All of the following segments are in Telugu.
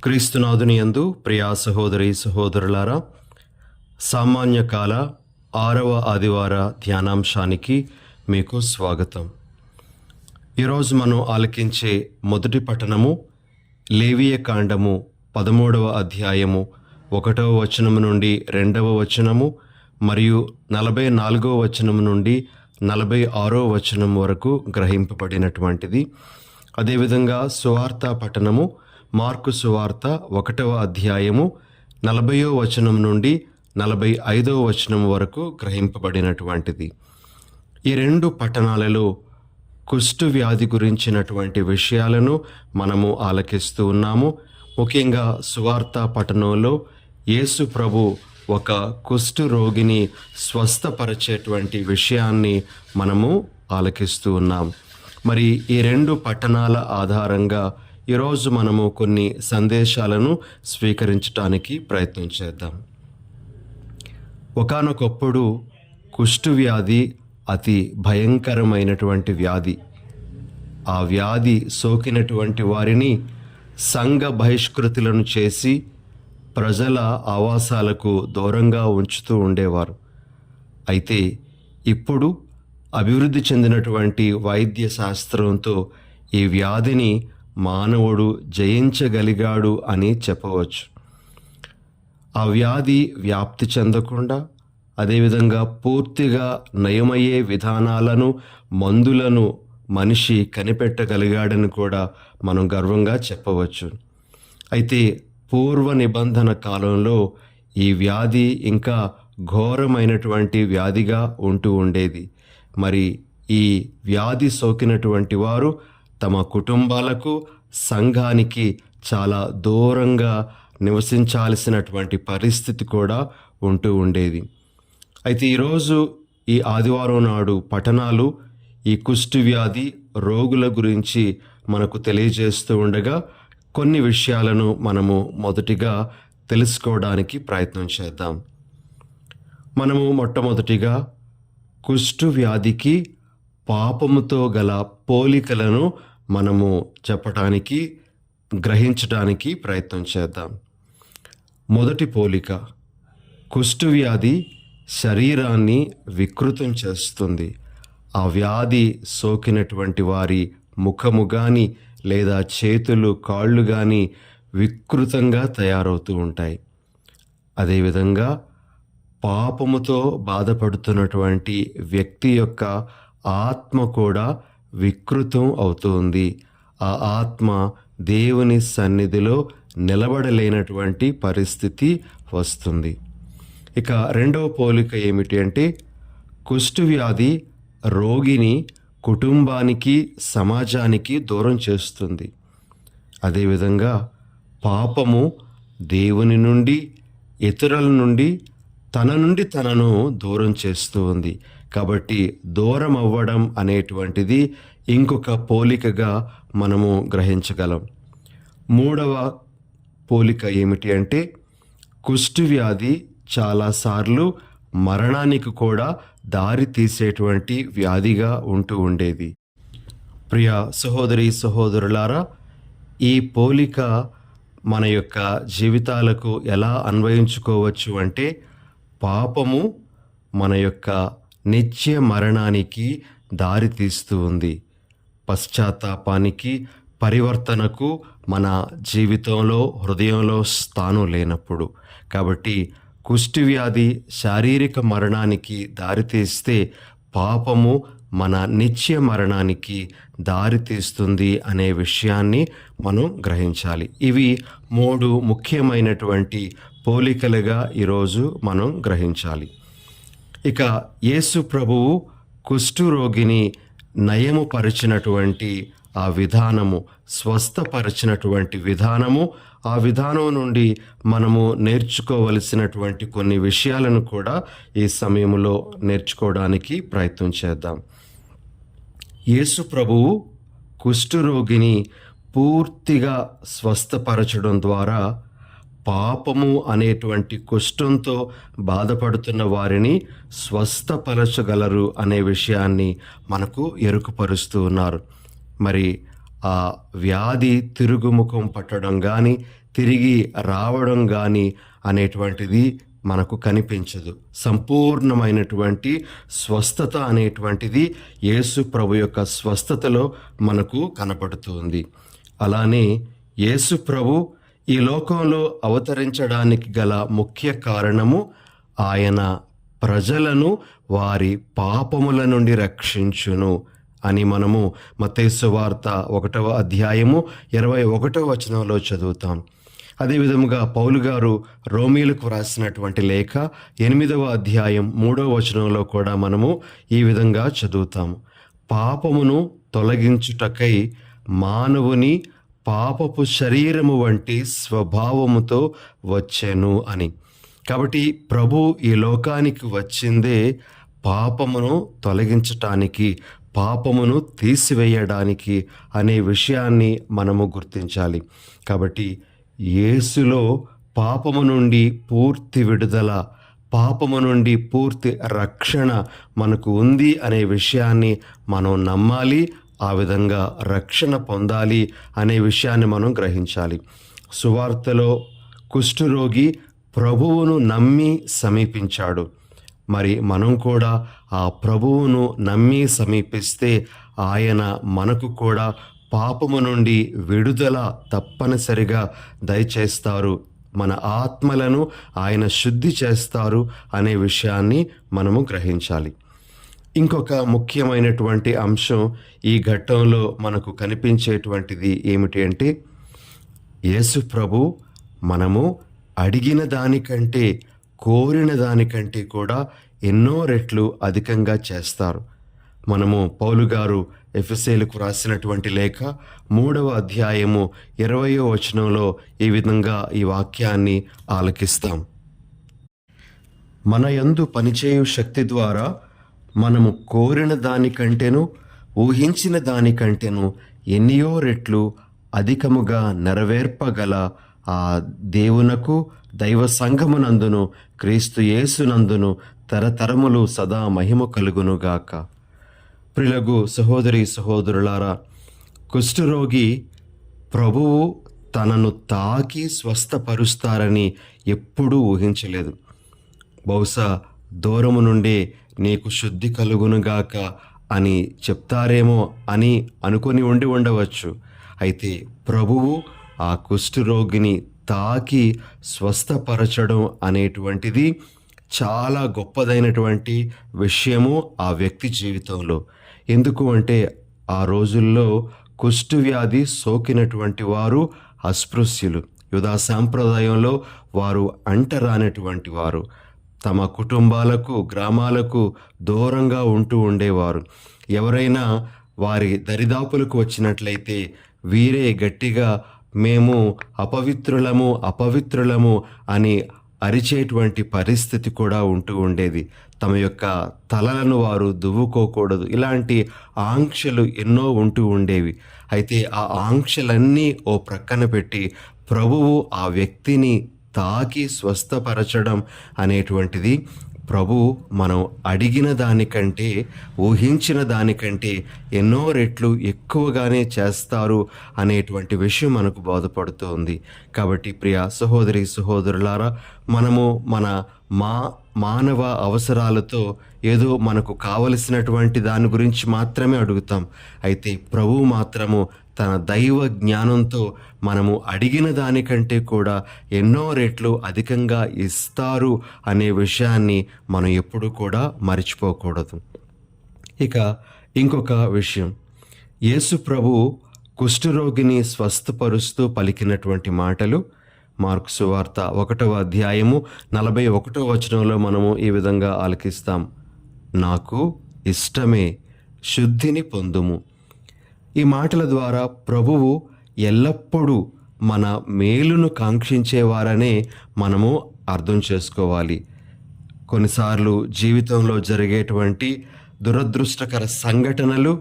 క్రీస్తునాథుని యందు ప్రియా సహోదరి సహోదరులారా, సామాన్య కాల 6వ ఆదివార ధ్యానాంశానికి మీకు స్వాగతం. ఈరోజు మనం ఆలకించే మొదటి పఠనము లేవియ కాండము 13వ అధ్యాయము 1వ వచనము నుండి 2వ వచనము మరియు 44వ వచనము నుండి 46వ వచనం వరకు గ్రహింపబడినటువంటిది. అదేవిధంగా సువార్త పఠనము మార్కు సువార్త 1వ అధ్యాయము 40వ వచనం నుండి 45వ వచనం వరకు గ్రహింపబడినటువంటిది. ఈ రెండు పట్టణాలలో కుష్టు వ్యాధి గురించినటువంటి విషయాలను మనము ఆలకిస్తూ ఉన్నాము. ముఖ్యంగా సువార్త పట్టణంలో యేసు ప్రభు ఒక కుష్టు రోగిని స్వస్థపరిచేటువంటి విషయాన్ని మనము ఆలకిస్తూ ఉన్నాం. మరి ఈ రెండు పట్టణాల ఆధారంగా ఈరోజు మనము కొన్ని సందేశాలను స్వీకరించడానికి ప్రయత్నం చేద్దాం. ఒకానొకప్పుడు కుష్టు వ్యాధి అతి భయంకరమైనటువంటి వ్యాధి. ఆ వ్యాధి సోకినటువంటి వారిని సంఘ బహిష్కృతులను చేసి ప్రజల ఆవాసాలకు దూరంగా ఉంచుతూ ఉండేవారు. అయితే ఇప్పుడు అభివృద్ధి చెందినటువంటి వైద్య శాస్త్రంతో ఈ వ్యాధిని మానవుడు జయించగలిగాడు అని చెప్పవచ్చు. ఆ వ్యాధి వ్యాప్తి చెందకుండా, అదేవిధంగా పూర్తిగా నయమయ్యే విధానాలను, మందులను మనిషి కనిపెట్టగలిగాడని కూడా మనం గర్వంగా చెప్పవచ్చు. అయితే పూర్వ నిబంధన కాలంలో ఈ వ్యాధి ఇంకా ఘోరమైనటువంటి వ్యాధిగా ఉంటూ ఉండేది. మరి ఈ వ్యాధి సోకినటువంటి వారు తమ కుటుంబాలకు, సంఘానికి చాలా దూరంగా నివసించాల్సినటువంటి పరిస్థితి కూడా ఉంటూ ఉండేది. అయితే ఈరోజు ఈ ఆదివారం నాడు పఠనాలు ఈ కుష్టు వ్యాధి రోగుల గురించి మనకు తెలియజేస్తూ ఉండగా కొన్ని విషయాలను మనము మొదటిగా తెలుసుకోవడానికి ప్రయత్నం చేద్దాం. మనము మొట్టమొదటిగా కుష్టు వ్యాధికి పాపముతో గల పోలికలను మనము చెప్పటానికి, గ్రహించడానికి ప్రయత్నం చేద్దాం. మొదటి పోలిక, కుష్టు వ్యాధి శరీరాన్ని వికృతం చేస్తుంది. ఆ వ్యాధి సోకినటువంటి వారి ముఖము కానీ లేదా చేతులు, కాళ్ళు కానీ వికృతంగా తయారవుతూ ఉంటాయి. అదేవిధంగా పాపముతో బాధపడుతున్నటువంటి వ్యక్తి యొక్క ఆత్మ కూడా వికృతం అవుతుంది. ఆ ఆత్మ దేవుని సన్నిధిలో నిలబడలేనటువంటి పరిస్థితి వస్తుంది. ఇక రెండవ పోలిక ఏమిటి అంటే, కుష్టు వ్యాధి రోగిని కుటుంబానికి, సమాజానికి దూరం చేస్తుంది. అదేవిధంగా పాపము దేవుని నుండి, ఇతరుల నుండి, తన నుండి తనను దూరం చేస్తూ ఉంది. కాబట్టి దూరం అవ్వడం అనేటువంటిది ఇంకొక పోలికగా మనము గ్రహించగలం. మూడవ పోలిక ఏమిటి అంటే, కుష్టు వ్యాధి చాలాసార్లు మరణానికి కూడా దారి తీసేటువంటి వ్యాధిగా ఉంటూ ఉండేది. ప్రియ సహోదరి సహోదరులారా, ఈ పోలిక మన యొక్క జీవితాలకు ఎలా అన్వయించుకోవచ్చు అంటే, పాపము మన యొక్క నిత్య మరణానికి దారి తీస్తూ ఉంది. పశ్చాత్తాపానికి, పరివర్తనకు మన జీవితంలో, హృదయంలో స్థానం లేనప్పుడు. కాబట్టి కుష్టు వ్యాధి శారీరక మరణానికి దారితీస్తే పాపము మన నిత్య మరణానికి దారితీస్తుంది అనే విషయాన్ని మనం గ్రహించాలి. ఇవి 3 ముఖ్యమైనటువంటి పోలికలుగా ఈరోజు మనం గ్రహించాలి. ఇక యేసు ప్రభువు కుష్టు రోగిని నయముపరిచినటువంటి ఆ విధానము, స్వస్థపరిచినటువంటి విధానము, ఆ విధానం నుండి మనము నేర్చుకోవలసినటువంటి కొన్ని విషయాలను కూడా ఈ సమయంలో నేర్చుకోవడానికి ప్రయత్నం చేద్దాం. యేసు ప్రభువు కుష్టు రోగిని పూర్తిగా స్వస్థపరచడం ద్వారా పాపము అనేటువంటి కుష్ఠంతో బాధపడుతున్న వారిని స్వస్థపరచగలరు అనే విషయాన్ని మనకు ఎరుకుపరుస్తూ ఉన్నారు. మరి ఆ వ్యాధి తిరుగుముఖం పట్టడం కానీ, తిరిగి రావడం కానీ అనేటువంటిది మనకు కనిపించదు. సంపూర్ణమైనటువంటి స్వస్థత అనేటువంటిది యేసు ప్రభు యొక్క స్వస్థతలో మనకు కనపడుతుంది. అలానే యేసు ప్రభు ఈ లోకంలో అవతరించడానికి గల ముఖ్య కారణము ఆయన ప్రజలను వారి పాపముల నుండి రక్షించును అని మనము మత్తయి సువార్త 1వ అధ్యాయము 21వ వచనంలో చదువుతాం. అదేవిధముగా పౌలు గారు రోమీలకు వ్రాసినటువంటి లేఖ 8వ అధ్యాయం 3వ వచనంలో కూడా మనము ఈ విధంగా చదువుతాము. పాపమును తొలగించుటకై మానవుని పాపపు శరీరము వంటి స్వభావముతో వచ్చెను అని. కాబట్టి ప్రభు ఈ లోకానికి వచ్చిందే పాపమును తొలగించటానికి, పాపమును తీసివేయడానికి అనే విషయాన్ని మనము గుర్తించాలి. కాబట్టి యేసులో పాపము నుండి పూర్తి విడుదల, పాపము నుండి పూర్తి రక్షణ మనకు ఉంది అనే విషయాన్ని మనం నమ్మాలి. ఆ విధంగా రక్షణ పొందాలి అనే విషయాన్ని మనం గ్రహించాలి. సువార్తలో కుష్ఠరోగి ప్రభువును నమ్మి సమీపించాడు. మరి మనం కూడా ఆ ప్రభువును నమ్మి సమీపిస్తే ఆయన మనకు కూడా పాపము నుండి విడుదల తప్పనిసరిగా దయచేస్తారు. మన ఆత్మలను ఆయన శుద్ధి చేస్తారు అనే విషయాన్ని మనము గ్రహించాలి. ఇంకొక ముఖ్యమైనటువంటి అంశం ఈ ఘట్టంలో మనకు కనిపించేటువంటిది ఏమిటి అంటే, యేసు ప్రభు మనము అడిగిన దానికంటే, కోరిన దానికంటే కూడా ఎన్నో రెట్లు అధికంగా చేస్తారు. మనము పౌలు గారు ఎఫెసీయులకు రాసినటువంటి లేఖ 3వ అధ్యాయము 20వ వచనంలో ఈ విధంగా ఈ వాక్యాన్ని ఆలకిస్తాం. మన యందు పనిచేయు శక్తి ద్వారా మనము కోరిన దానికంటేను, ఊహించిన దానికంటేను ఎన్నో రెట్లు అధికముగా నెరవేర్పగల ఆ దేవునకు, దైవ సంఘమునందును, క్రీస్తు యేసునందును తరతరములు సదా మహిమ కలుగునుగాక. ప్రియులకు సహోదరి సహోదరులారా, కుష్ఠరోగి ప్రభువు తనను తాకి స్వస్థపరుస్తారని ఎప్పుడూ ఊహించలేదు. బహుశా దూరము నుండే నీకు శుద్ధి కలుగునుగాక అని చెప్తారేమో అని అనుకొని ఉండవచ్చు. అయితే ప్రభువు ఆ కుష్ఠరోగిని తాకి స్వస్థపరచడం అనేటువంటిది చాలా గొప్పదైనటువంటి విషయము ఆ వ్యక్తి జీవితంలో. ఎందుకు అంటే ఆ రోజుల్లో కుష్ఠవ్యాధి సోకినటువంటి వారు అస్పృశ్యులు. యూదా సాంప్రదాయంలో వారు అంటరానటువంటి వారు. తమ కుటుంబాలకు, గ్రామాలకు దూరంగా ఉంటూ ఉండేవారు. ఎవరైనా వారి దరిదాపులకు వచ్చినట్లయితే వీరే గట్టిగా మేము అపవిత్రులము అని అరిచేటువంటి పరిస్థితి కూడా ఉంటూ ఉండేది. తమ యొక్క తలలను వారు దువ్వుకోకూడదు. ఇలాంటి ఆంక్షలు ఎన్నో ఉంటూ ఉండేవి. అయితే ఆ ఆంక్షలన్నీ ఓ ప్రక్కన పెట్టి ప్రభువు ఆ వ్యక్తిని తాకి స్వస్థపరచడం అనేటువంటిది ప్రభు మనం అడిగిన దానికంటే, ఊహించిన దానికంటే ఎన్నో రెట్లు ఎక్కువగానే చేస్తారు అనేటువంటి విషయం మనకు బోధపడుతుంది. కాబట్టి ప్రియ సహోదరి సహోదరులారా, మనము మన మానవ అవసరాలతో ఏదో మనకు కావలసినటువంటి దాని గురించి మాత్రమే అడుగుతాం. అయితే ప్రభువు మాత్రము తన దైవ జ్ఞానంతో మనము అడిగిన దానికంటే కూడా ఎన్నో రెట్లు అధికంగా ఇస్తారు అనే విషయాన్ని మనం ఎప్పుడు కూడా మర్చిపోకూడదు. ఇక ఇంకొక విషయం, యేసు ప్రభు కుష్ఠరోగిని స్వస్థపరుస్తూ పలికినటువంటి మాటలు మార్కు సువార్త 1వ అధ్యాయము 41వ వచనంలో మనము ఈ విధంగా ఆలకిస్తాం. నాకు ఇష్టమే, శుద్ధిని పొందుము. ఈ మాటల ద్వారా ప్రభువు ఎల్లప్పుడూ మన మేలును కాంక్షించేవారనే మనము అర్థం చేసుకోవాలి. కొన్నిసార్లు జీవితంలో జరిగేటువంటి దురదృష్టకర సంఘటనలు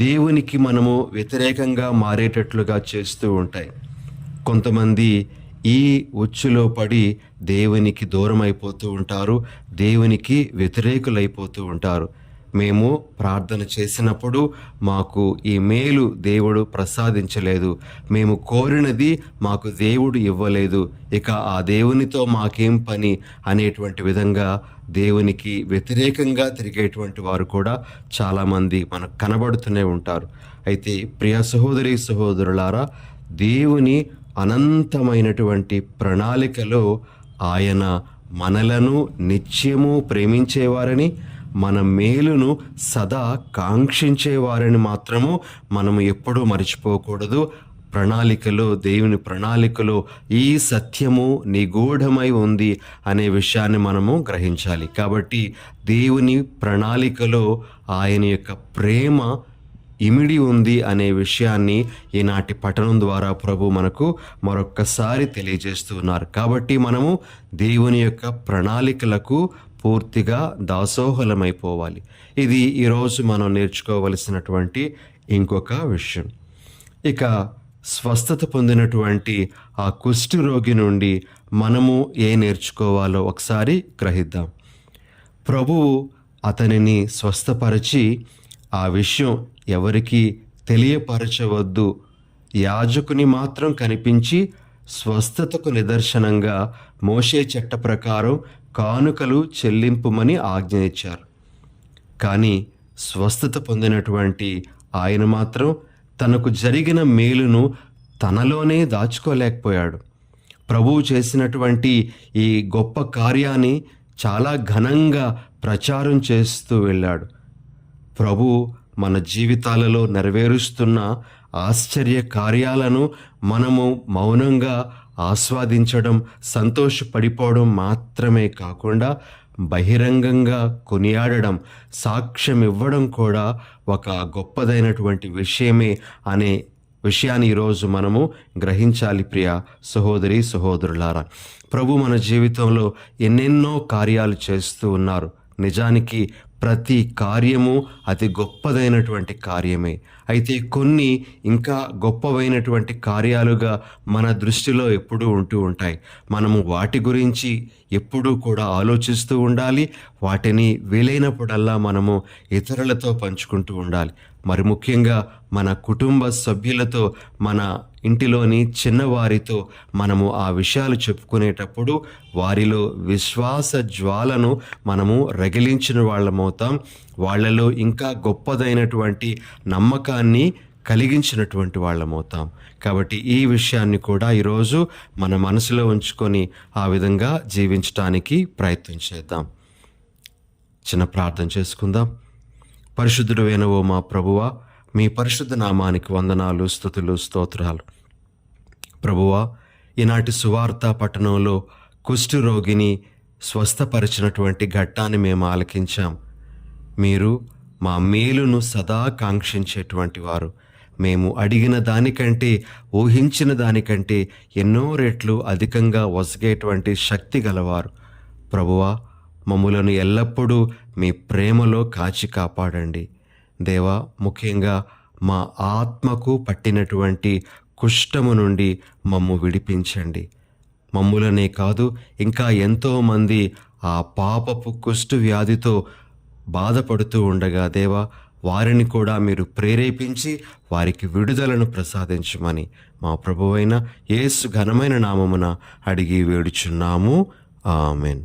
దేవునికి మనము వ్యతిరేకంగా మారేటట్లుగా చేస్తూ ఉంటాయి. కొంతమంది ఈ ఉచ్చులో పడి దేవునికి దూరం అయిపోతూ ఉంటారు, దేవునికి వ్యతిరేకులైపోతూ ఉంటారు. మేము ప్రార్థన చేసినప్పుడు మాకు ఈ మేలు దేవుడు ప్రసాదించలేదు, మేము కోరినది మాకు దేవుడు ఇవ్వలేదు, ఇక ఆ దేవునితో మాకేం పని అనేటువంటి విధంగా దేవునికి వ్యతిరేకంగా తిరిగేటువంటి వారు కూడా చాలామంది మనకు కనబడుతూనే ఉంటారు. అయితే ప్రియ సహోదరి సహోదరులారా, దేవుని అనంతమైనటువంటి ప్రణాళికలో ఆయన మనలను నిత్యము ప్రేమించేవారని, మన మేలును సదా కాంక్షించేవారని మాత్రము మనము ఎప్పుడూ మర్చిపోకూడదు. దేవుని ప్రణాళికలో ఈ సత్యము నిగూఢమై ఉంది అనే విషయాన్ని మనము గ్రహించాలి. కాబట్టి దేవుని ప్రణాళికలో ఆయన యొక్క ప్రేమ ఇమిడి ఉంది అనే విషయాన్ని ఈనాటి పఠనం ద్వారా ప్రభు మనకు మరొక్కసారి తెలియజేస్తూ ఉన్నారు. కాబట్టి మనము దేవుని యొక్క ప్రణాళికలకు పూర్తిగా దాసోహలమైపోవాలి. ఇది ఈరోజు మనం నేర్చుకోవలసినటువంటి ఇంకొక విషయం. ఇక స్వస్థత పొందినటువంటి ఆ కుష్టు రోగి నుండి మనము నేర్చుకోవాలో ఒకసారి గ్రహిద్దాం. ప్రభువు అతనిని స్వస్థపరిచి ఆ విషయం ఎవరికి తెలియపరచవద్దు, యాజకుని మాత్రం కనిపించి స్వస్థతకు నిదర్శనంగా మోషే చట్ట ప్రకారం కానుకలు చెల్లింపుమని ఆజ్ఞ ఇచ్చారు. కానీ స్వస్థత పొందినటువంటి ఆయన మాత్రం తనకు జరిగిన మేలును తనలోనే దాచుకోలేకపోయాడు. ప్రభువు చేసినటువంటి ఈ గొప్ప కార్యాన్ని చాలా ఘనంగా ప్రచారం చేస్తూ వెళ్ళాడు. ప్రభువు మన జీవితాలలో నెరవేరుస్తున్న ఆశ్చర్య కార్యాలను మనము మౌనంగా ఆస్వాదించడం, సంతోషపడిపోవడం మాత్రమే కాకుండా బహిరంగంగా కొనియాడడం, సాక్ష్యం ఇవ్వడం కూడా ఒక గొప్పదైనటువంటి విషయమే అనే విషయాన్ని ఈరోజు మనము గ్రహించాలి. ప్రియ సహోదరి సహోదరులారా, ప్రభు మన జీవితంలో ఎన్నెన్నో కార్యాలు చేస్తూ ఉన్నారు. నిజానికి ప్రతి కార్యము అతి గొప్పదైనటువంటి కార్యమే. అయితే కొన్ని ఇంకా గొప్పవైనటువంటి కార్యాలుగా మన దృష్టిలో ఎప్పుడూ ఉంటూ ఉంటాయి. మనము వాటి గురించి ఎప్పుడూ కూడా ఆలోచిస్తూ ఉండాలి. వాటిని వీలైనప్పుడల్లా మనము ఇతరులతో పంచుకుంటూ ఉండాలి. మరి ముఖ్యంగా మన కుటుంబ సభ్యులతో, మన ఇంటిలోని చిన్నవారితో మనము ఆ విషయాలు చెప్పుకునేటప్పుడు వారిలో విశ్వాస జ్వాలను మనము రగిలించిన వాళ్ళమవుతాం. వాళ్ళలో ఇంకా గొప్పదైనటువంటి నమ్మకాన్ని కలిగించినటువంటి వాళ్ళమవుతాం. కాబట్టి ఈ విషయాన్ని కూడా ఈరోజు మన మనసులో ఉంచుకొని ఆ విధంగా జీవించడానికి ప్రయత్నం చేద్దాం. చిన్న ప్రార్థన చేసుకుందాం. పరిశుద్ధుడు అయిన మా ప్రభువా, మీ పరిశుద్ధ నామానికి వందనాలు, స్తుతులు, స్తోత్రాలు. ప్రభువా, ఈనాటి సువార్త పట్టణంలో కుష్టు రోగిని స్వస్థపరిచినటువంటి ఘట్టాన్ని మేము ఆలకించాం. మీరు మా మేలును సదా కాంక్షించేటువంటి వారు. మేము అడిగిన దానికంటే, ఊహించిన దానికంటే ఎన్నో రెట్లు అధికంగా ఒసగేటువంటి శక్తి గలవారు. ప్రభువా, మమ్ములను ఎల్లప్పుడూ మీ ప్రేమలో కాచి కాపాడండి. దేవా, ముఖ్యంగా మా ఆత్మకు పట్టినటువంటి కుష్ఠము నుండి మమ్ము విడిపించండి. మమ్ములనే కాదు, ఇంకా ఎంతోమంది ఆ పాపపు కుష్టు వ్యాధితో బాధపడుతూ ఉండగా దేవా, వారిని కూడా మీరు ప్రేరేపించి వారికి విడుదలను ప్రసాదించమని మా ప్రభువైన యేసు ఘనమైన నామమున అడిగి వేడుచున్నాము. ఆమెన్.